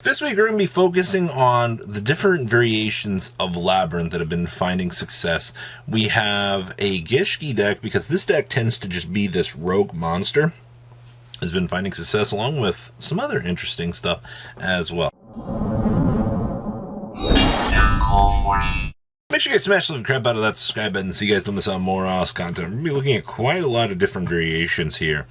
This week we're going to be focusing on the different variations of Labyrinth that have been finding success. We have a Gishki deck because this deck tends to just be this rogue monster. Has been finding success along with some other interesting stuff as well. Make sure you guys smash the crap out of that subscribe button so you guys don't miss out on more awesome content. We're going to be looking at quite a lot of different variations here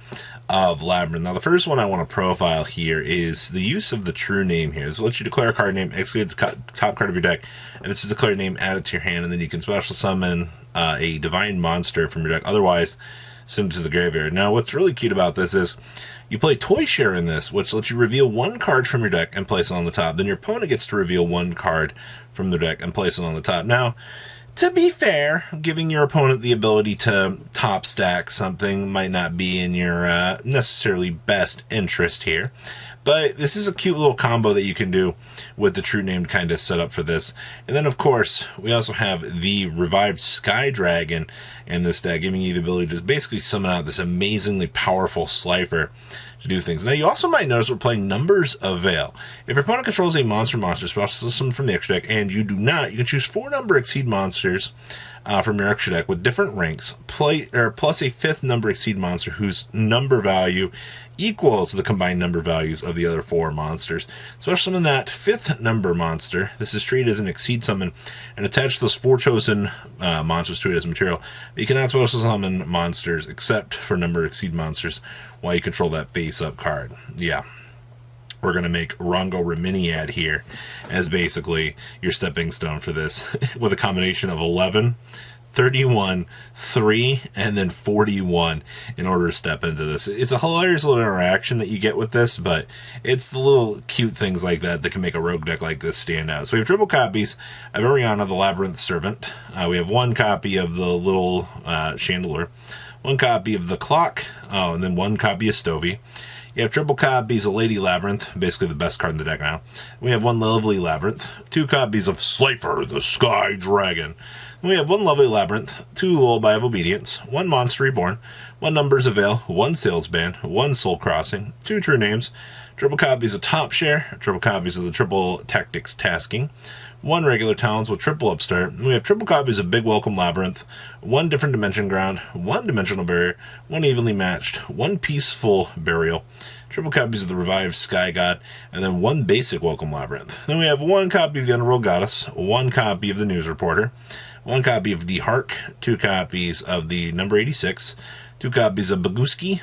of Labyrinth. Now, the first one I want to profile here is the use of the true name here. So, let you declare a card name, execute the top card of your deck, and this is declared name, add it to your hand, and then you can special summon a divine monster from your deck. Otherwise, send it to the graveyard. Now, what's really cute about this is you play Toy Share in this, which lets you reveal one card from your deck and place it on the top. Then your opponent gets to reveal one card from their deck and place it on the top. Now, to be fair, giving your opponent the ability to top stack something might not be in your necessarily best interest here. But this is a cute little combo that you can do with the true name kind of set up for this. And then, of course, we also have the revived Sky Dragon in this deck, giving you the ability to basically summon out this amazingly powerful Slifer to do things. Now, you also might notice we're playing Numbers of Veil. If your opponent controls a monster special summon from the extra deck, and you do not, you can choose 4 number exceed monsters from your extra deck with different ranks, plus a 5th number exceed monster whose number value equals the combined number values of the other 4 monsters. So summon that 5th number monster. This is treated as an exceed summon and attach those 4 chosen monsters to it as material. You cannot special summon monsters except for number exceed monsters while you control that face-up card. Yeah. We're going to make Rongo Reminiad here as basically your stepping stone for this with a combination of 11, 31, 3, and then 41 in order to step into this. It's a hilarious little interaction that you get with this, but it's the little cute things like that that can make a rogue deck like this stand out. So we have triple copies of Ariana, the Labyrinth Servant. We have 1 copy of the little Chandelier, 1 copy of the Clock, and then 1 copy of Stovey. You have triple copies of Lady Labyrinth, basically the best card in the deck now. We have 1 Lovely Labyrinth, 2 copies of Slifer, the Sky Dragon. We have 1 Lovely Labyrinth, 2 Lullaby of Obedience, 1 Monster Reborn, 1 Numbers of Veil, 1 Salesman, 1 Soul Crossing, 2 True Names, triple copies of Top Share, triple copies of the Triple Tactics Tasking, 1 Regular Talents with triple Upstart. We have triple copies of Big Welcome Labyrinth, 1 Different Dimension Ground, 1 Dimensional Barrier, 1 Evenly Matched, 1 Peaceful Burial, triple copies of the Revived Sky God, and then 1 Basic Welcome Labyrinth. Then we have 1 copy of the Underworld Goddess, 1 copy of the News Reporter, 1 copy of the Hark, 2 copies of the number 86, 2 copies of Baguski,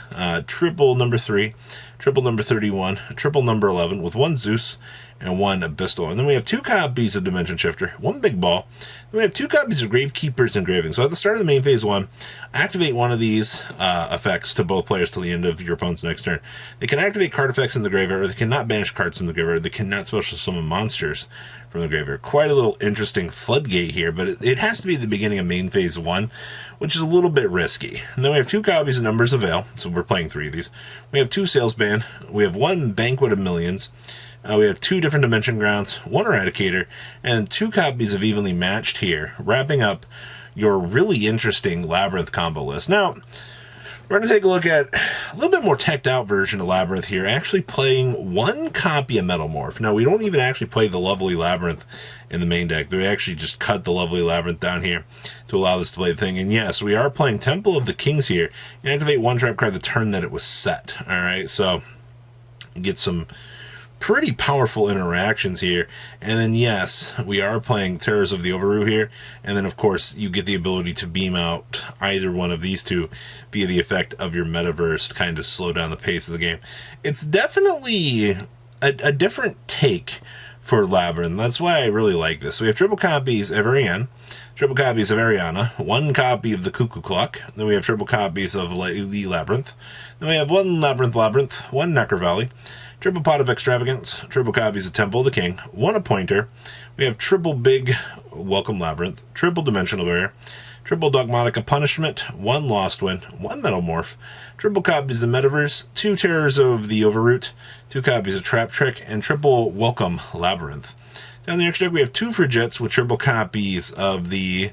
triple number 3, triple number 31, triple number 11 with 1 Zeus and 1 Abyssal. And then we have 2 copies of Dimension Shifter, 1 Big Ball. Then we have 2 copies of Gravekeeper's Engraving. So at the start of the main phase 1, activate one of these effects to both players till the end of your opponent's next turn. They can activate card effects in the graveyard, or they cannot banish cards from the graveyard. They cannot special summon monsters from the graveyard. Quite a little interesting floodgate here, but it has to be the beginning of main phase 1, which is a little bit risky. And then we have 2 copies of Numbers of Veil, so we're playing 3 of these. We have 2 Salesman. We have 1 Banquet of Millions. We have 2 Different Dimension Grounds, 1 Eradicator, and 2 copies of Evenly Matched here, wrapping up your really interesting Labyrinth combo list. Now, we're going to take a look at a little bit more teched out version of Labyrinth here, actually playing 1 copy of Metalmorph. Now, we don't even actually play the Lovely Labyrinth in the main deck. We actually just cut the Lovely Labyrinth down here to allow this to play the thing. And yes, we are playing Temple of the Kings here. You activate 1 trap card the turn that it was set. All right, so get some pretty powerful interactions here. And then yes, we are playing Terrors of the Overrule here, and then of course you get the ability to beam out either one of these 2 via the effect of your Metaverse to kind of slow down the pace of the game. It's definitely a different take for Labyrinth. That's why I really like this. So we have triple copies of Ariane, triple copies of Ariana, 1 copy of the Cuckoo Clock, then we have triple copies of the Labyrinth, then we have 1 Labyrinth, 1 Necker Valley, triple Pot of Extravagance, triple copies of Temple of the King, 1 Appointer. We have triple Big Welcome Labyrinth, triple Dimensional Barrier, triple Dogmatica Punishment, 1 Lost Wind, 1 Metalmorph, triple copies of Metaverse, 2 Terrors of the Overroot, 2 copies of Trap Trick, and triple Welcome Labyrinth. Down the extra deck, we have 2 Frigets with triple copies of the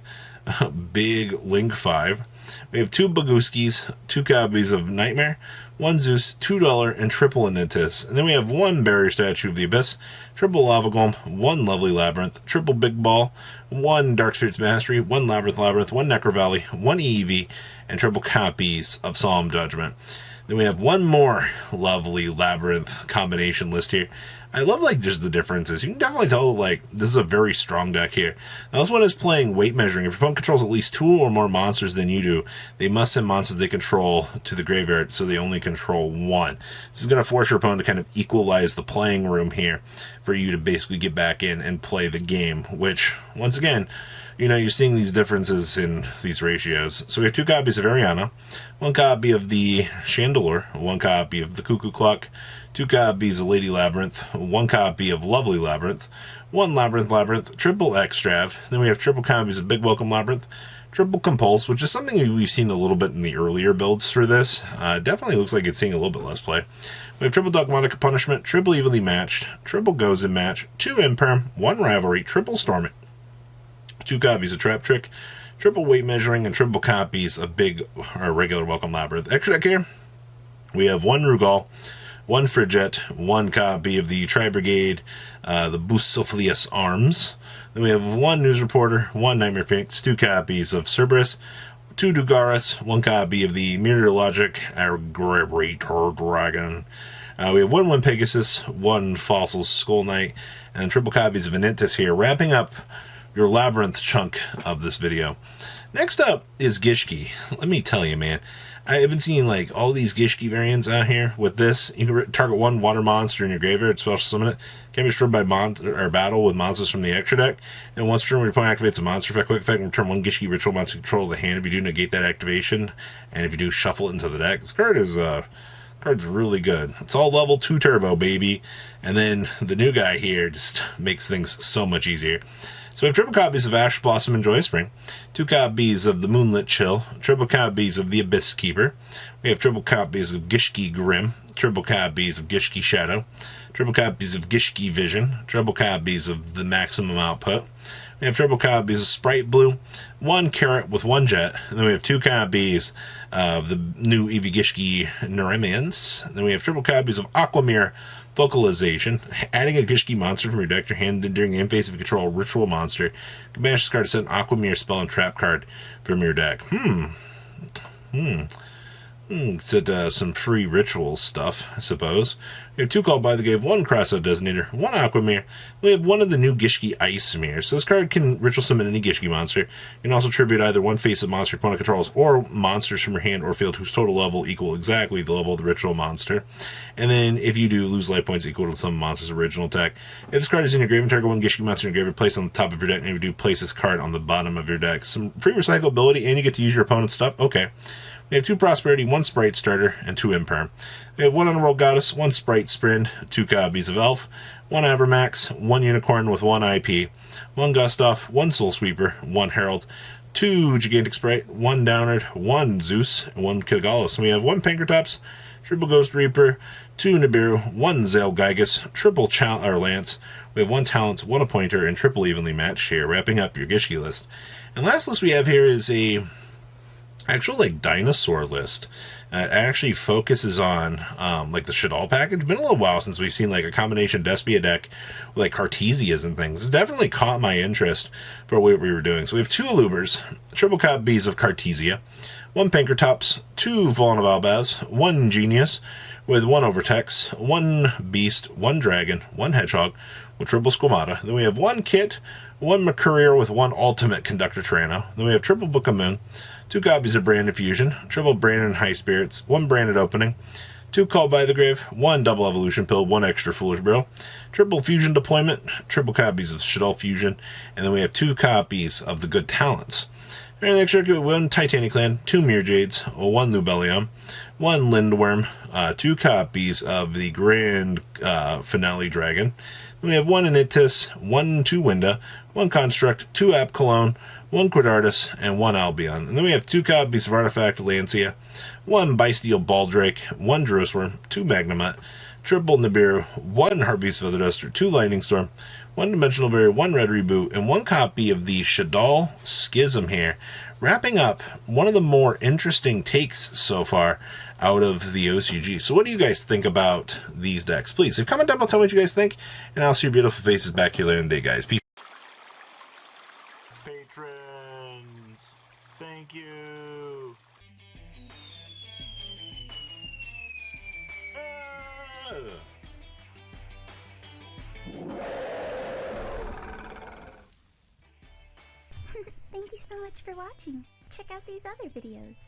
Big Link 5. We have 2 Baguskis, 2 copies of Nightmare, one Zeus, $2, and triple Anitis. And then we have one Barrier Statue of the Abyss, triple Lava Golem, one Lovely Labyrinth, triple Big Ball, one Dark Spirits Mastery, one Labyrinth, one Necro Valley, one EEV, and triple copies of Solemn Judgment. Then we have one more Lovely Labyrinth combination list here. I love, like, just the differences. You can definitely tell, like, this is a very strong deck here. Now, this one is playing weight measuring. If your opponent controls at least 2 or more monsters than you do, they must send monsters they control to the graveyard, so they only control 1. This is going to force your opponent to kind of equalize the playing room here for you to basically get back in and play the game, which, once again, you know, you're seeing these differences in these ratios. So we have 2 copies of Ariana, 1 copy of the Shaddoll, 1 copy of the Cuckoo Clock, 2 copies of Lady Labyrinth, 1 copy of Lovely Labyrinth, 1 Labyrinth, triple Extrav. Then we have triple copies of Big Welcome Labyrinth, triple Compulse, which is something we've seen a little bit in the earlier builds for this. Definitely looks like it's seeing a little bit less play. We have triple Dogmatic Punishment, triple Evenly Matched, triple Goes in Match, 2 Imperm, 1 Rivalry, triple Storm It, 2 copies of Trap Trick, triple Weight Measuring, and triple copies of Big or Regular Welcome Labyrinth. Extra deck here, we have 1 Rugal, 1 Frigette, 1 copy of the Tri-Brigade, the Bucephalus Arms. Then we have 1 News Reporter, 1 Nightmare Phoenix, 2 copies of Cerberus, 2 Dugaris, 1 copy of the Meteorologic Aggravator Dragon. We have 1 Pegasus, 1 Fossil Skull Knight, and triple copies of Anitis here, wrapping up your Labyrinth chunk of this video. Next up is Gishki. Let me tell you, man, I've been seeing, like, all these Gishki variants out here with this. You can target 1 water monster in your graveyard, special summon it. Can be destroyed by battle with monsters from the extra deck. And once per turn, when your opponent activates a monster effect, quick effect, and return 1 Gishki ritual monster to control of the hand. If you do, negate that activation. And if you do, shuffle it into the deck. This card is card's really good. It's all level 2 turbo, baby. And then the new guy here just makes things so much easier. So we have triple copies of Ash Blossom and Joyous Spring, 2 copies of the Moonlit Chill, triple copies of the Abyss Keeper. We have triple copies of Gishki Grim, triple copies of Gishki Shadow, triple copies of Gishki Vision, triple copies of the Maximum Output. We have triple copies of Sprite Blue, 1 Carrot with 1 Jet, and then we have 2 copies of the new Eevee Gishki Neremians. Then we have triple copies of Aquamere Vocalization, adding a Gishki monster from your deck to your hand during the end phase if you control a ritual monster. You can banish this card to set an Aquamere spell and trap card from your deck. Set some free ritual stuff, I suppose. We have 2 Called by the Grave, 1 Crossout Designator, 1 Aquamere. We have 1 of the new Gishki Ice Mirrors. So this card can ritual summon any Gishki monster. You can also tribute either 1 face of monster your opponent controls or monsters from your hand or field whose total level equal exactly the level of the ritual monster. And then if you do, lose life points equal to some monster's original attack. If this card is in your grave, target 1 Gishki monster in your grave, place on the top of your deck, and if you do, place this card on the bottom of your deck. Some free recyclability, and you get to use your opponent's stuff. Okay. We have 2 Prosperity, 1 Sprite Starter, and 2 Imperm. We have 1 Underworld Goddess, 1 Sprite Sprint, 2 copies of Elf, 1 Avermax, 1 Unicorn with 1 IP, 1 Gustav, 1 Soul Sweeper, 1 Herald, 2 Gigantic Sprite, 1 Downard, 1 Zeus, and 1 Kitagalos. And we have 1 Pankratops, triple Ghost Reaper, 2 Nibiru, 1 Zale Gygus, triple Lance. We have 1 Talents, 1 Appointer, and triple Evenly Matched here, wrapping up your Gishki list. And last list we have here is a actual, like, dinosaur list. It actually focuses on like the Shaddoll package. Been a little while since we've seen like a combination Despia deck with like Cartesias and things. It's definitely caught my interest for what we were doing. So we have 2 Alubers, triple copies of Cartesia, 1 Pankratops, 2 Volnavalbaz, 1 Genius with 1 Overtex, 1 Beast, 1 Dragon, 1 Hedgehog with triple Squamata. Then we have 1 Kit, 1 Mercurier with 1 Ultimate Conductor Tyranno. Then we have triple Book of Moon, 2 copies of Branded Fusion, triple Branded High Spirits, 1 Branded Opening, 2 Called by the Grave, 1 Double Evolution Pill, 1 Extra Foolish Barrel, triple Fusion Deployment, triple copies of Shaddoll Fusion, and then we have 2 copies of the Good Talents. And extra 1 Titanic Clan, 2 Mirror Jades, 1 Lubellium, 1 Lindworm, 2 copies of the Grand Finale Dragon. Then we have 1 Anitis, 2 Winda, 1 Construct, 2 App Cologne, 1 Quadratus, and 1 Albion. And then we have 2 copies of Artifact Lancia, 1 Bysteel Baldrake, 1 Jerusalem, 2 Magnemite, triple Nibiru, 1 Heartbeats of the Duster, 2 Lightning Storm, 1 Dimensional Barrier, 1 Red Reboot, and 1 copy of the Shaddoll Schism here. Wrapping up one of the more interesting takes so far out of the OCG. So what do you guys think about these decks? Please, comment down below, tell me what you guys think, and I'll see your beautiful faces back here later in the day, guys. Peace. Patrons, thank you. Thank you so much for watching. Check out these other videos.